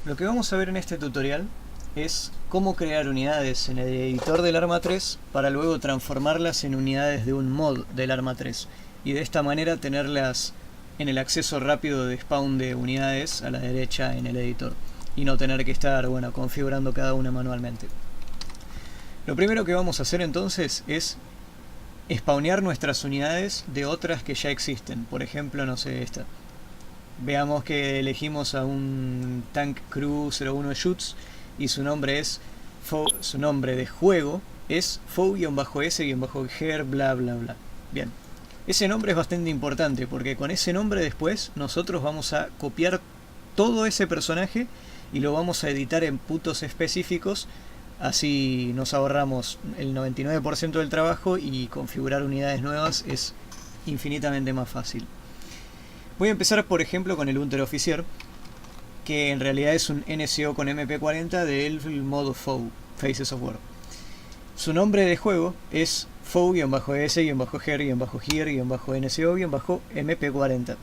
Lo que vamos a ver en este tutorial es cómo crear unidades en el editor del Arma 3 para luego transformarlas en unidades de un mod del Arma 3 y de esta manera tenerlas en el acceso rápido de spawn de unidades a la derecha en el editor y no tener que estar configurando cada una manualmente. Lo primero que vamos a hacer entonces es spawnear nuestras unidades de otras que ya existen. Por ejemplo, no sé, esta. Veamos que elegimos a un Tank Crew 01 Shoots y su nombre es su nombre de juego es fo-s-ger bla bla bla. Bien, ese nombre es bastante importante porque con ese nombre después nosotros vamos a copiar todo ese personaje y lo vamos a editar en puntos específicos. Así nos ahorramos el 99% del trabajo y configurar unidades nuevas es infinitamente más fácil. Voy a empezar por ejemplo con el Unteroffizier, que en realidad es un NCO con MP40 del modo FOW, Faces of War. Su nombre de juego es FOW-S-GER-GIR-NCO-MP40.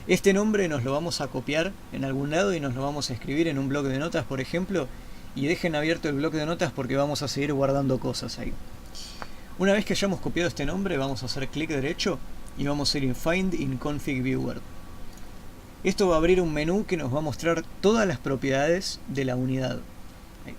Este nombre nos lo vamos a copiar en algún lado y nos lo vamos a escribir en un bloc de notas, por ejemplo, y dejen abierto el bloc de notas porque vamos a seguir guardando cosas ahí. Una vez que hayamos copiado este nombre, vamos a hacer clic derecho y vamos a ir en Find in Config Viewer. Esto va a abrir un menú que nos va a mostrar todas las propiedades de la unidad. Ahí.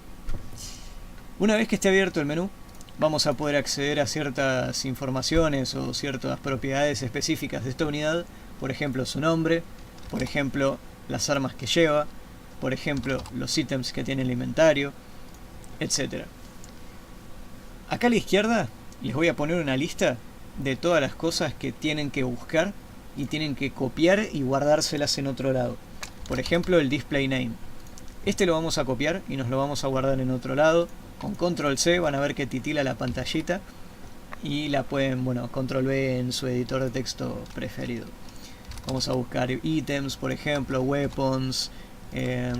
Una vez que esté abierto el menú, vamos a poder acceder a ciertas informaciones o ciertas propiedades específicas de esta unidad, por ejemplo su nombre, por ejemplo las armas que lleva, por ejemplo los ítems que tiene el inventario, etc. Acá a la izquierda les voy a poner una lista de todas las cosas que tienen que buscar y tienen que copiar y guardárselas en otro lado. Por ejemplo el display name. Este lo vamos a copiar y nos lo vamos a guardar en otro lado. Con control C van a ver que titila la pantallita y la pueden, control V en su editor de texto preferido. Vamos a buscar ítems, por ejemplo, weapons,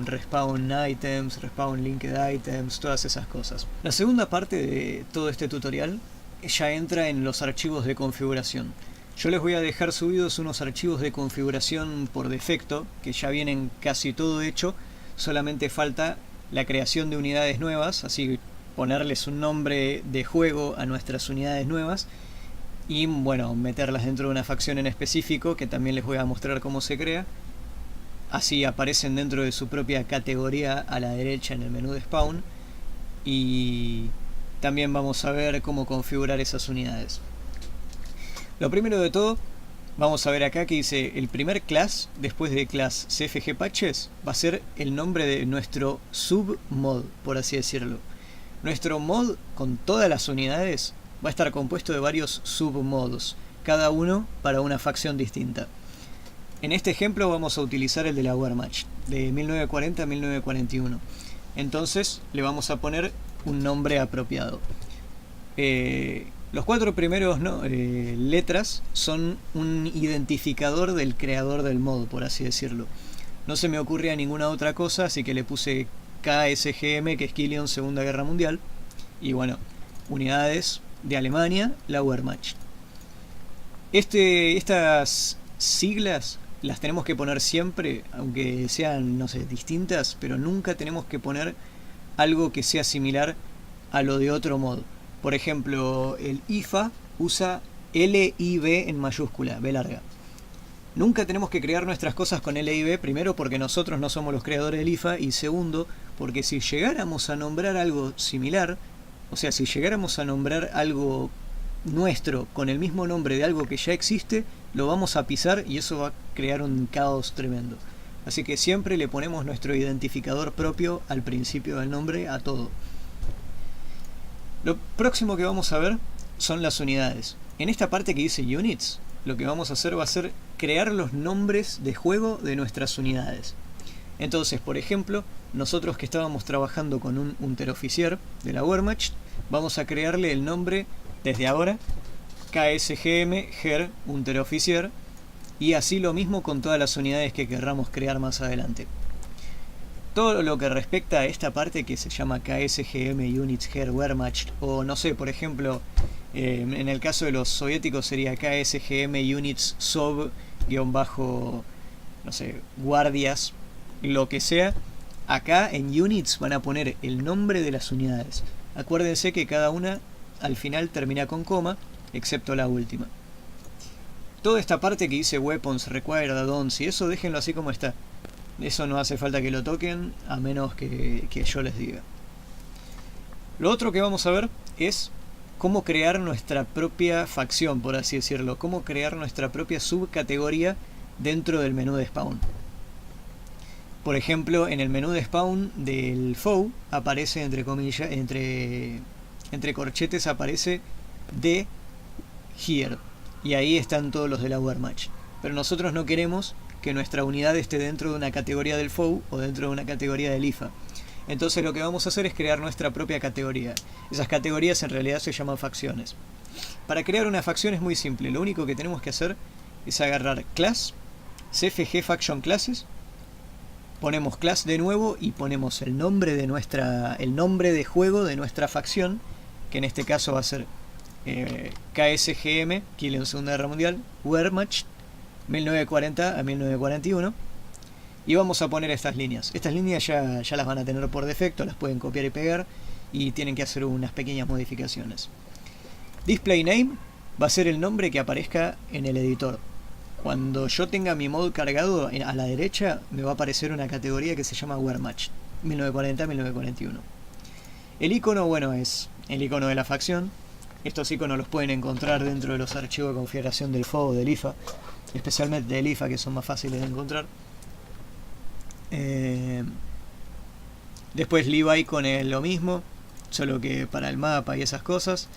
respawn items, respawn linked items, todas esas cosas. La segunda parte de todo este tutorial ya entra en los archivos de configuración. Yo les voy a dejar subidos unos archivos de configuración por defecto, que ya vienen casi todo hecho, solamente falta la creación de unidades nuevas, así ponerles un nombre de juego a nuestras unidades nuevas y meterlas dentro de una facción en específico, que también les voy a mostrar cómo se crea. Así aparecen dentro de su propia categoría a la derecha en el menú de spawn y también vamos a ver cómo configurar esas unidades. Lo primero de todo, vamos a ver acá que dice el primer class, después de class CFG Patches, va a ser el nombre de nuestro submod, por así decirlo. Nuestro mod con todas las unidades va a estar compuesto de varios submodos, cada uno para una facción distinta. En este ejemplo vamos a utilizar el de la Wehrmacht, de 1940 a 1941. Entonces le vamos a poner un nombre apropiado. Los cuatro primeros letras son un identificador del creador del mod, por así decirlo. No se me ocurría ninguna otra cosa, así que le puse KSGM, que es Killian Segunda Guerra Mundial. Y unidades de Alemania, la Wehrmacht. Estas siglas las tenemos que poner siempre, aunque sean, distintas, pero nunca tenemos que poner algo que sea similar a lo de otro mod. Por ejemplo, el IFA usa LIB en mayúscula, B larga. Nunca tenemos que crear nuestras cosas con LIB, primero porque nosotros no somos los creadores del IFA, y segundo, porque si llegáramos a nombrar algo similar, o sea, si llegáramos a nombrar algo nuestro con el mismo nombre de algo que ya existe, lo vamos a pisar y eso va a crear un caos tremendo. Así que siempre le ponemos nuestro identificador propio al principio del nombre a todo. Lo próximo que vamos a ver son las unidades. En esta parte que dice Units, lo que vamos a hacer va a ser crear los nombres de juego de nuestras unidades. Entonces, por ejemplo, nosotros que estábamos trabajando con un Unteroffizier de la Wehrmacht, vamos a crearle el nombre desde ahora KSGM Ger Unteroffizier, y así lo mismo con todas las unidades que querramos crear más adelante. Todo lo que respecta a esta parte que se llama KSGM Units Ger Wehrmacht, o no sé, por ejemplo, en el caso de los soviéticos sería KSGM Units Sov guión bajo, no sé, guardias, lo que sea, Acá en units van a poner el nombre de las unidades. Acuérdense que cada una al final termina con coma, excepto la última. Toda esta parte que dice weapons, required add-ons y eso, déjenlo así como está. Eso no hace falta que lo toquen, a menos que yo les diga. Lo otro que vamos a ver es cómo crear nuestra propia facción, por así decirlo. Cómo crear nuestra propia subcategoría dentro del menú de spawn. Por ejemplo, en el menú de spawn del foe aparece, entre comillas, entre corchetes aparece de here. Y ahí están todos los de la Wehrmacht. Pero nosotros no queremos que nuestra unidad esté dentro de una categoría del foe o dentro de una categoría del IFA. Entonces lo que vamos a hacer es crear nuestra propia categoría. Esas categorías en realidad se llaman facciones. Para crear una facción es muy simple. Lo único que tenemos que hacer es agarrar class, cfg faction classes, ponemos class de nuevo y ponemos el nombre de juego de nuestra facción, que en este caso va a ser KSGM, Kill en Segunda Guerra Mundial, Wehrmacht, 1940 a 1941. Y vamos a poner estas líneas. Estas líneas ya las van a tener por defecto, las pueden copiar y pegar y tienen que hacer unas pequeñas modificaciones. Display name va a ser el nombre que aparezca en el editor. Cuando yo tenga mi mod cargado, a la derecha me va a aparecer una categoría que se llama Wehrmacht, 1940-1941. El icono, bueno, es el icono de la facción. Estos iconos los pueden encontrar dentro de los archivos de configuración del FOB o del IFA, especialmente del IFA, que son más fáciles de encontrar. Después Levi con lo mismo, solo que para el mapa y esas cosas.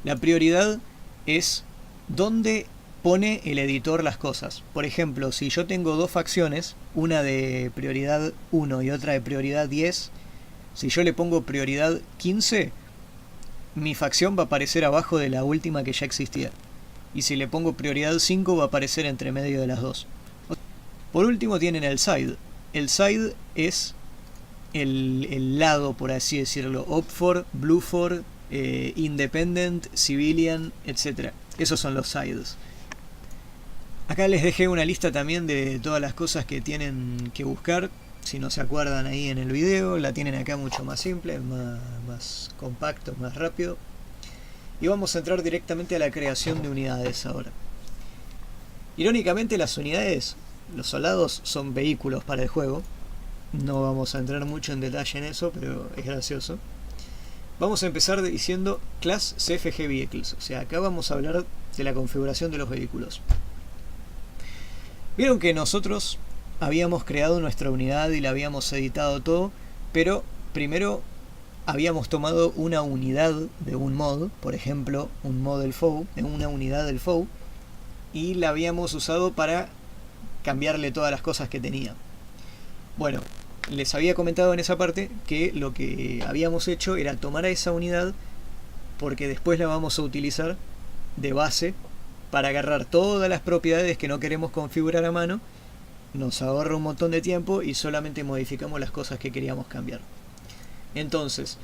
La prioridad es dónde pone el editor las cosas. Por ejemplo, si yo tengo dos facciones, una de prioridad 1 y otra de prioridad 10, si yo le pongo prioridad 15, mi facción va a aparecer abajo de la última que ya existía. Y si le pongo prioridad 5 va a aparecer entre medio de las dos. Por último tienen el side. El side es el lado, por así decirlo. Op for, Blue for, Independent, Civilian, etc. Esos son los sides. Acá les dejé una lista también de todas las cosas que tienen que buscar. Si no se acuerdan ahí en el video, la tienen acá mucho más simple, más compacto, más rápido. Y vamos a entrar directamente a la creación de unidades ahora. Irónicamente las unidades, los soldados son vehículos para el juego. No vamos a entrar mucho en detalle en eso, pero es gracioso. Vamos a empezar diciendo Class CFG Vehicles. O sea, acá vamos a hablar de la configuración de los vehículos. Vieron que nosotros habíamos creado nuestra unidad y la habíamos editado todo, pero primero habíamos tomado una unidad de un mod, por ejemplo, un mod del FOB, una unidad del FOB, y la habíamos usado para cambiarle todas las cosas que tenía. Bueno, les había comentado en esa parte que lo que habíamos hecho era tomar a esa unidad, porque después la vamos a utilizar de base para agarrar todas las propiedades que no queremos configurar a mano. Nos ahorra un montón de tiempo y solamente modificamos las cosas que queríamos cambiar. Entonces,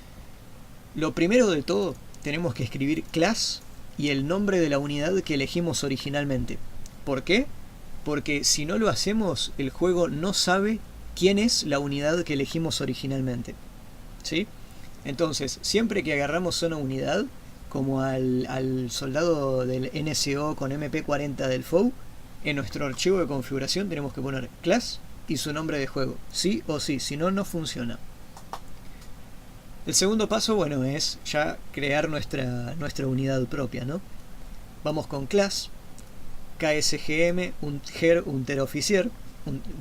lo primero de todo, tenemos que escribir class y el nombre de la unidad que elegimos originalmente. ¿Por qué? Porque si no lo hacemos, el juego no sabe quién es la unidad que elegimos originalmente. ¿Sí? Entonces, siempre que agarramos una unidad, como al soldado del NCO con MP40 del FOB, en nuestro archivo de configuración tenemos que poner class y su nombre de juego, sí o sí, si no, no funciona. El segundo paso, bueno, es ya crear nuestra unidad propia, ¿no? Vamos con class, KSGM, Unteroffizier,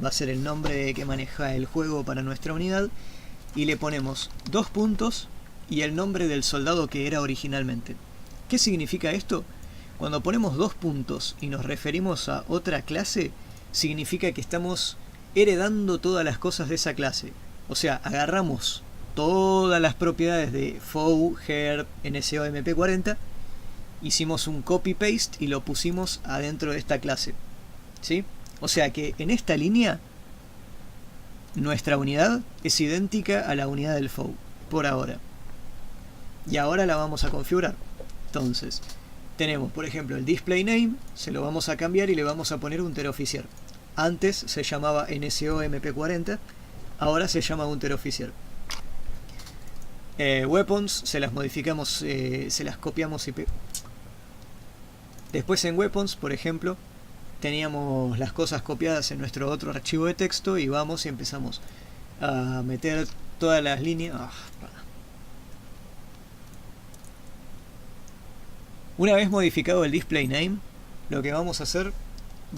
va a ser el nombre que maneja el juego para nuestra unidad, y le ponemos 2 puntos y el nombre del soldado que era originalmente. ¿Qué significa esto? Cuando ponemos 2 puntos y nos referimos a otra clase, significa que estamos heredando todas las cosas de esa clase. O sea, agarramos todas las propiedades de FOB, HERB, NCO, MP40, hicimos un copy-paste y lo pusimos adentro de esta clase. ¿Sí? O sea que en esta línea, nuestra unidad es idéntica a la unidad del FOB, por ahora. Y ahora la vamos a configurar. Entonces, tenemos por ejemplo el display name, se lo vamos a cambiar y le vamos a poner Unteroffizier. Antes se llamaba NCO MP40, ahora se llama unteroffizier. Weapons se las modificamos, se las copiamos y después en Weapons, por ejemplo, teníamos las cosas copiadas en nuestro otro archivo de texto y vamos y empezamos a meter todas las líneas. Una vez modificado el display name, lo que vamos a hacer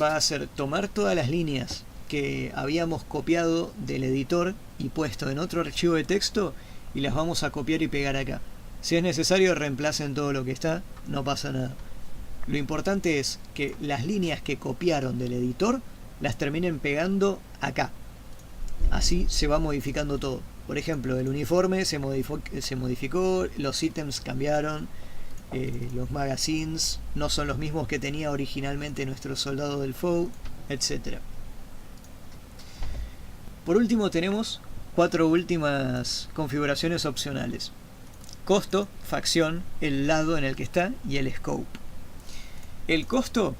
va a ser tomar todas las líneas que habíamos copiado del editor y puesto en otro archivo de texto y las vamos a copiar y pegar acá. Si es necesario, reemplacen todo lo que está, no pasa nada. Lo importante es que las líneas que copiaron del editor las terminen pegando acá. Así se va modificando todo. Por ejemplo, el uniforme se modificó, los ítems cambiaron, los magazines no son los mismos que tenía originalmente nuestro soldado del foe, etc. Por último tenemos 4 últimas configuraciones opcionales: costo, facción, el lado en el que está y el scope. El costo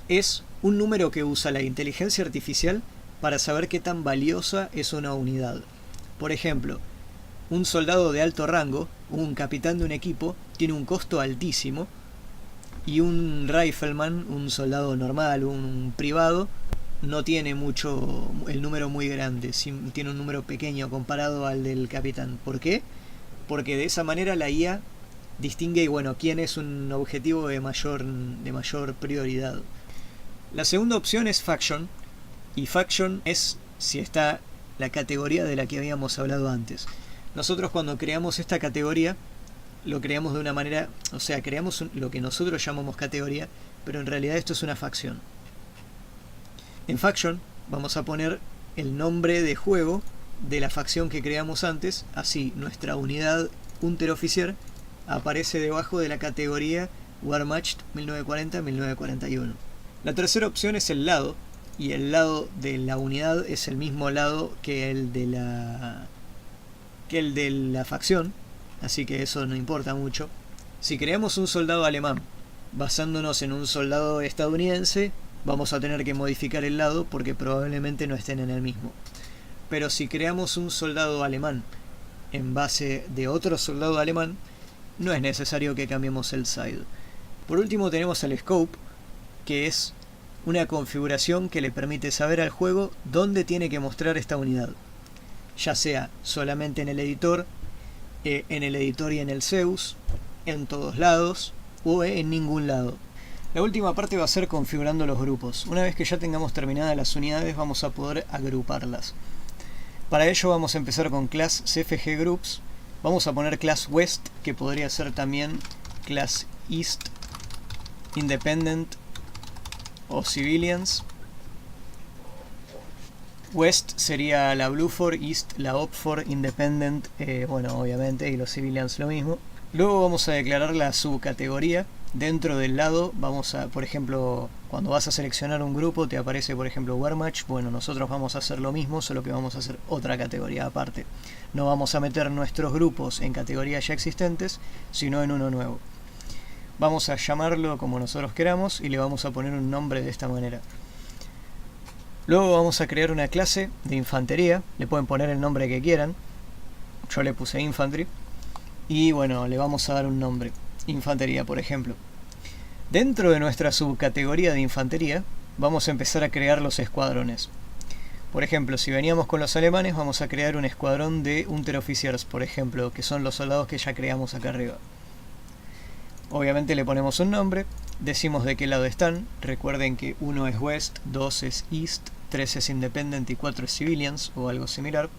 es un número que usa la inteligencia artificial para saber qué tan valiosa es una unidad. Por ejemplo, un soldado de alto rango, un capitán de un equipo, tiene un costo altísimo, y un rifleman, un soldado normal, un privado, no tiene mucho, el número muy grande, tiene un número pequeño comparado al del capitán. ¿Por qué? Porque de esa manera la IA distingue, bueno, quién es un objetivo de mayor prioridad. La segunda opción es faction, y faction es si está la categoría de la que habíamos hablado antes. Nosotros cuando creamos esta categoría lo creamos de una manera, o sea, creamos lo que nosotros llamamos categoría, pero en realidad esto es una facción. En faction vamos a poner el nombre de juego de la facción que creamos antes, así nuestra unidad unteroffizier aparece debajo de la categoría Wehrmacht 1940-1941. La tercera opción es el lado, y el lado de la unidad es el mismo lado que el de la facción, así que eso no importa mucho. Si creamos un soldado alemán basándonos en un soldado estadounidense, vamos a tener que modificar el lado porque probablemente no estén en el mismo. Pero si creamos un soldado alemán en base de otro soldado alemán, no es necesario que cambiemos el side. Por último tenemos el scope, que es una configuración que le permite saber al juego dónde tiene que mostrar esta unidad, ya sea solamente en el editor y en el Zeus, en todos lados o en ningún lado. La última parte va a ser configurando los grupos. Una vez que ya tengamos terminadas las unidades, vamos a poder agruparlas. Para ello vamos a empezar con class CFG Groups. Vamos a poner class West, que podría ser también class East, Independent o Civilians. West sería la Bluefor, East la Opfor, Independent, bueno, obviamente, y los Civilians lo mismo. Luego vamos a declarar la subcategoría. Dentro del lado vamos a, por ejemplo, cuando vas a seleccionar un grupo te aparece, por ejemplo, Wehrmacht. Bueno, nosotros vamos a hacer lo mismo, solo que vamos a hacer otra categoría aparte. No vamos a meter nuestros grupos en categorías ya existentes, sino en uno nuevo. Vamos a llamarlo como nosotros queramos y le vamos a poner un nombre de esta manera. Luego vamos a crear una clase de infantería. Le pueden poner el nombre que quieran. Yo le puse Infantry. Y bueno, le vamos a dar un nombre. Infantería, por ejemplo. Dentro de nuestra subcategoría de infantería vamos a empezar a crear los escuadrones. Por ejemplo, si veníamos con los alemanes, vamos a crear un escuadrón de Unteroffiziers, por ejemplo, que son los soldados que ya creamos acá arriba. Obviamente le ponemos un nombre, decimos de qué lado están. Recuerden que 1 es West, 2 es East, 3 es Independent y 4 es Civilians o algo similar.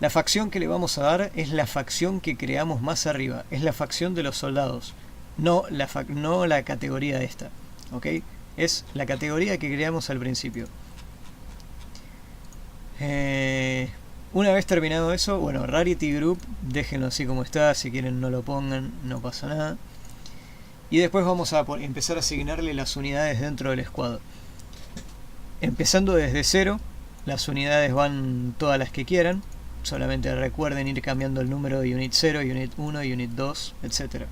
La facción que le vamos a dar es la facción que creamos más arriba, es la facción de los soldados, no la categoría esta, ¿ok? Es la categoría que creamos al principio. Una vez terminado eso, bueno, Rarity Group, déjenlo así como está, si quieren no lo pongan, no pasa nada. Y después vamos a empezar a asignarle las unidades dentro del squad. Empezando desde cero, las unidades van todas las que quieran. Solamente recuerden ir cambiando el número de Unit 0, Unit 1, Unit 2, etc.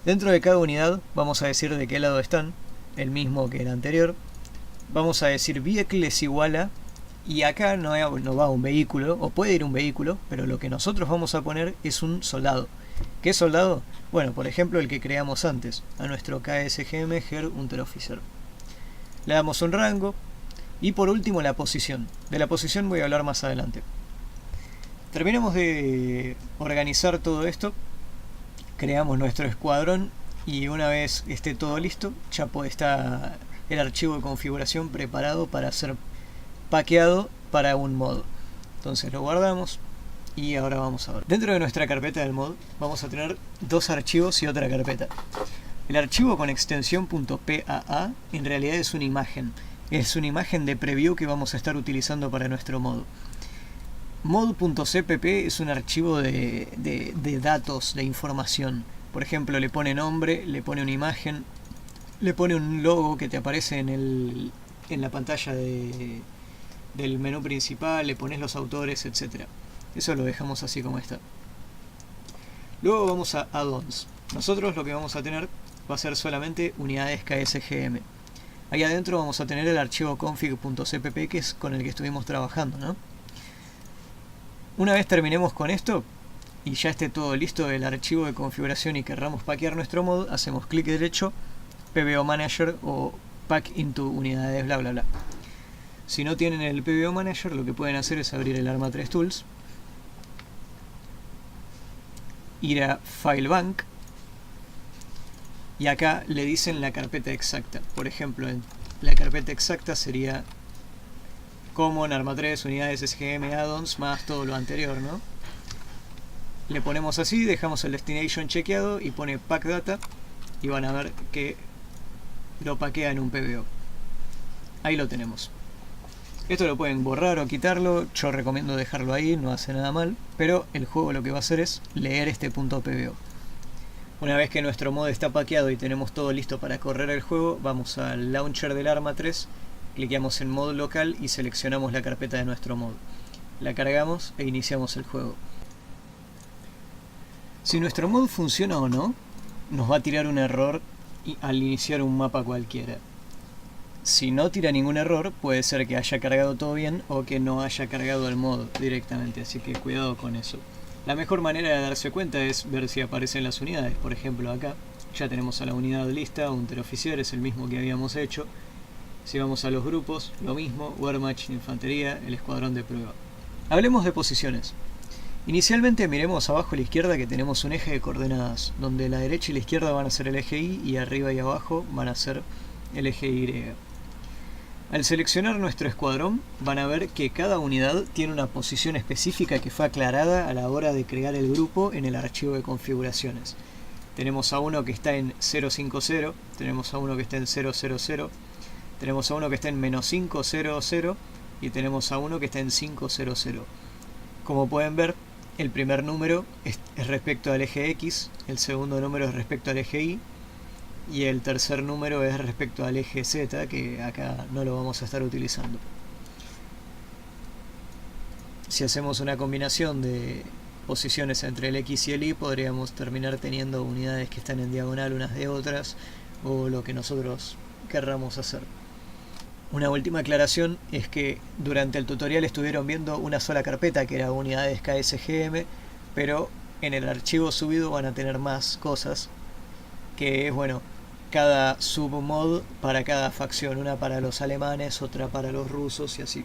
Dentro de cada unidad vamos a decir de qué lado están, el mismo que el anterior. Vamos a decir vehicle es igual a Y acá no va un vehículo, o puede ir un vehículo, pero lo que nosotros vamos a poner es un soldado. ¿Qué soldado? Bueno, por ejemplo el que creamos antes, a nuestro KSGM Herr Unteroffizier. Le damos un rango, y por último la posición. De la posición voy a hablar más adelante. Terminamos de organizar todo esto, creamos nuestro escuadrón y una vez esté todo listo, ya está el archivo de configuración preparado para ser paqueado para un mod. Entonces lo guardamos y ahora vamos a ver. Dentro de nuestra carpeta del mod vamos a tener dos archivos y otra carpeta. El archivo con extensión .paa en realidad es una imagen. Es una imagen de preview que vamos a estar utilizando para nuestro mod. Mod.cpp es un archivo de datos, de información. Por ejemplo, le pone nombre, le pone una imagen, le pone un logo que te aparece en la pantalla del menú principal, le pones los autores, etc. Eso lo dejamos así como está. Luego vamos a add-ons. Nosotros lo que vamos a tener va a ser solamente unidades KSGM. Ahí adentro vamos a tener el archivo config.cpp, que es con el que estuvimos trabajando, ¿no? Una vez terminemos con esto y ya esté todo listo el archivo de configuración y querramos paquear nuestro mod, hacemos clic derecho, PBO Manager o Pack into unidades, bla bla bla. Si no tienen el PBO Manager, lo que pueden hacer es abrir el Arma 3 Tools, ir a File Bank y acá le dicen la carpeta exacta. Por ejemplo, la carpeta exacta sería Common, Arma 3, unidades SGM, add-ons, más todo lo anterior, ¿no? Le ponemos así, dejamos el destination chequeado y pone pack data y van a ver que lo paquea en un PBO. Ahí lo tenemos. Esto lo pueden borrar o quitarlo, yo recomiendo dejarlo ahí, no hace nada mal, pero el juego lo que va a hacer es leer este punto PBO. Una vez que nuestro mod está paqueado y tenemos todo listo para correr el juego, vamos al launcher del Arma 3, cliqueamos en mod local y seleccionamos la carpeta de nuestro mod. La cargamos e iniciamos el juego. Si nuestro mod funciona o no, nos va a tirar un error al iniciar un mapa cualquiera. Si no tira ningún error, puede ser que haya cargado todo bien o que no haya cargado el mod directamente, así que cuidado con eso. La mejor manera de darse cuenta es ver si aparecen las unidades. Por ejemplo, acá ya tenemos a la unidad lista, Unteroffizier es el mismo que habíamos hecho. Si vamos a los grupos, lo mismo, Wehrmacht, Infantería, el escuadrón de prueba. Hablemos de posiciones. Inicialmente miremos abajo a la izquierda que tenemos un eje de coordenadas, donde la derecha y la izquierda van a ser el eje Y y arriba y abajo van a ser el eje Y. Al seleccionar nuestro escuadrón van a ver que cada unidad tiene una posición específica que fue aclarada a la hora de crear el grupo en el archivo de configuraciones. Tenemos a uno que está en 050, tenemos a uno que está en 000, tenemos a uno que está en -500 y tenemos a uno que está en 500. Como pueden ver, el primer número es respecto al eje X, el segundo número es respecto al eje Y y el tercer número es respecto al eje Z, que acá no lo vamos a estar utilizando. Si hacemos una combinación de posiciones entre el X y el Y, podríamos terminar teniendo unidades que están en diagonal unas de otras, o lo que nosotros querramos hacer. Una última aclaración es que durante el tutorial estuvieron viendo una sola carpeta que era unidades KSGM, pero en el archivo subido van a tener más cosas, que es, bueno, cada submod para cada facción, una para los alemanes, otra para los rusos y así.